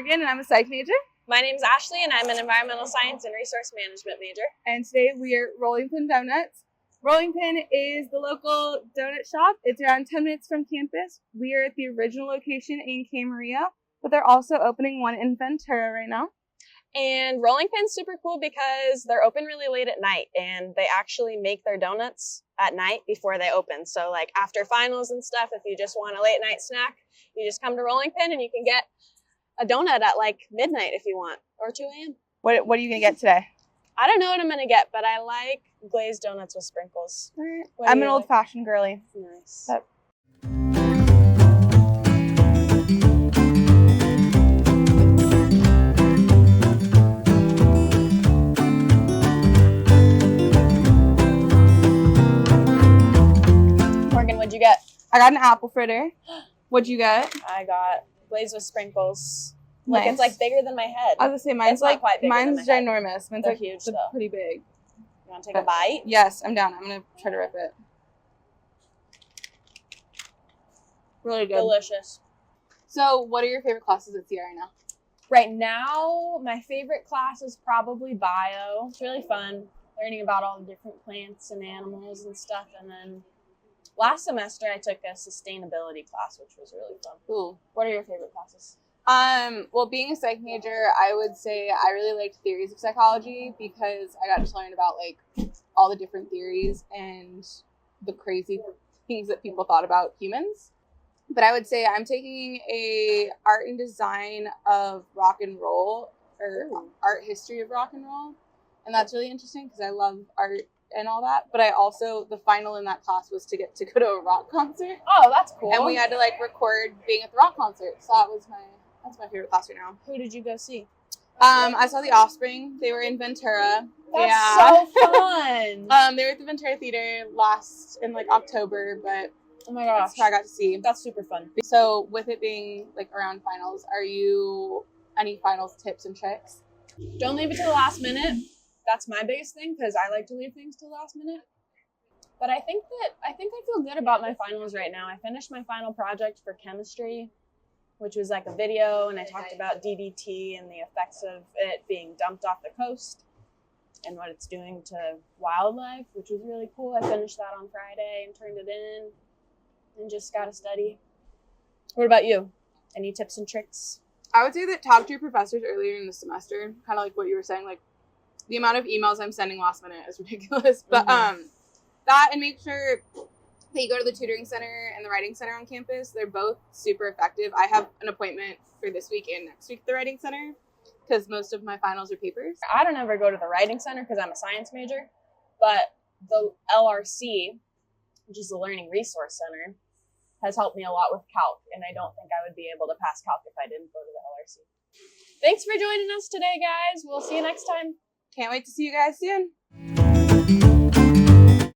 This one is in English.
Morgan, and I'm a psych major. My name's Ashley, and I'm an environmental science and resource management major. And today we are Rolling Pin Donuts. Rolling Pin is the local donut shop. It's around 10 minutes from campus. We are at the original location in Camarillo, but they're also opening one in Ventura right now. And Rolling Pin's super cool because they're open really late at night, and they actually make their donuts at night before they open. So like after finals and stuff, if you just want a late night snack, you just come to Rolling Pin and you can get a donut at like midnight if you want, or 2 a.m. What are you going to get today? I don't know what I'm going to get, but I like glazed donuts with sprinkles. All right. I'm an old-fashioned girly. Nice. But Morgan, what'd you get? I got an apple fritter. What'd you get? I got glazed with sprinkles. Nice. Like it's like bigger than my head. I was gonna say mine's not quite bigger mine's than my head. ginormous. Mine's They're like huge though. pretty big. You want to take a bite? Yes, I'm down. I'm gonna try to rip it. Really good. Delicious. So, what are your favorite classes at CI right now? Right now, my favorite class is probably bio. It's really fun learning about all the different plants and animals and stuff. And then last semester, I took a sustainability class, which was really fun. Ooh. What are your favorite classes? Well, being a psych major, I would say I really liked theories of psychology because I got to learn about like all the different theories and the crazy things that people thought about humans. But I would say I'm taking a art and design of rock and roll, or art history of rock and roll. And that's really interesting because I love art and all that. But I also, the final in that class was to get to go to a rock concert. Oh, that's cool. And we had to like record being at the rock concert. So that's my favorite class right now. Who did you go see? I saw The Offspring. They were in Ventura. That's so fun. They were at the Ventura Theater in like October, but oh my gosh, that's how I got to see. That's super fun. So with it being like around finals, are you any finals tips and tricks? Don't leave it to the last minute. That's my biggest thing because I like to leave things to the last minute. But I think I feel good about my finals right now. I finished my final project for chemistry, which was like a video, and I talked about DDT and the effects of it being dumped off the coast and what it's doing to wildlife, which was really cool. I finished that on Friday and turned it in and just got to study. What about you? Any tips and tricks? I would say that talk to your professors earlier in the semester, kind of like what you were saying, like the amount of emails I'm sending last minute is ridiculous. But that, and make sure that you go to the tutoring center and the writing center on campus. They're both super effective. I have an appointment for this week and next week at the writing center because most of my finals are papers. I don't ever go to the writing center because I'm a science major, but the LRC, which is the Learning Resource Center, has helped me a lot with calc, and I don't think I would be able to pass calc if I didn't go to the LRC. Thanks for joining us today, guys. We'll see you next time. Can't wait to see you guys soon.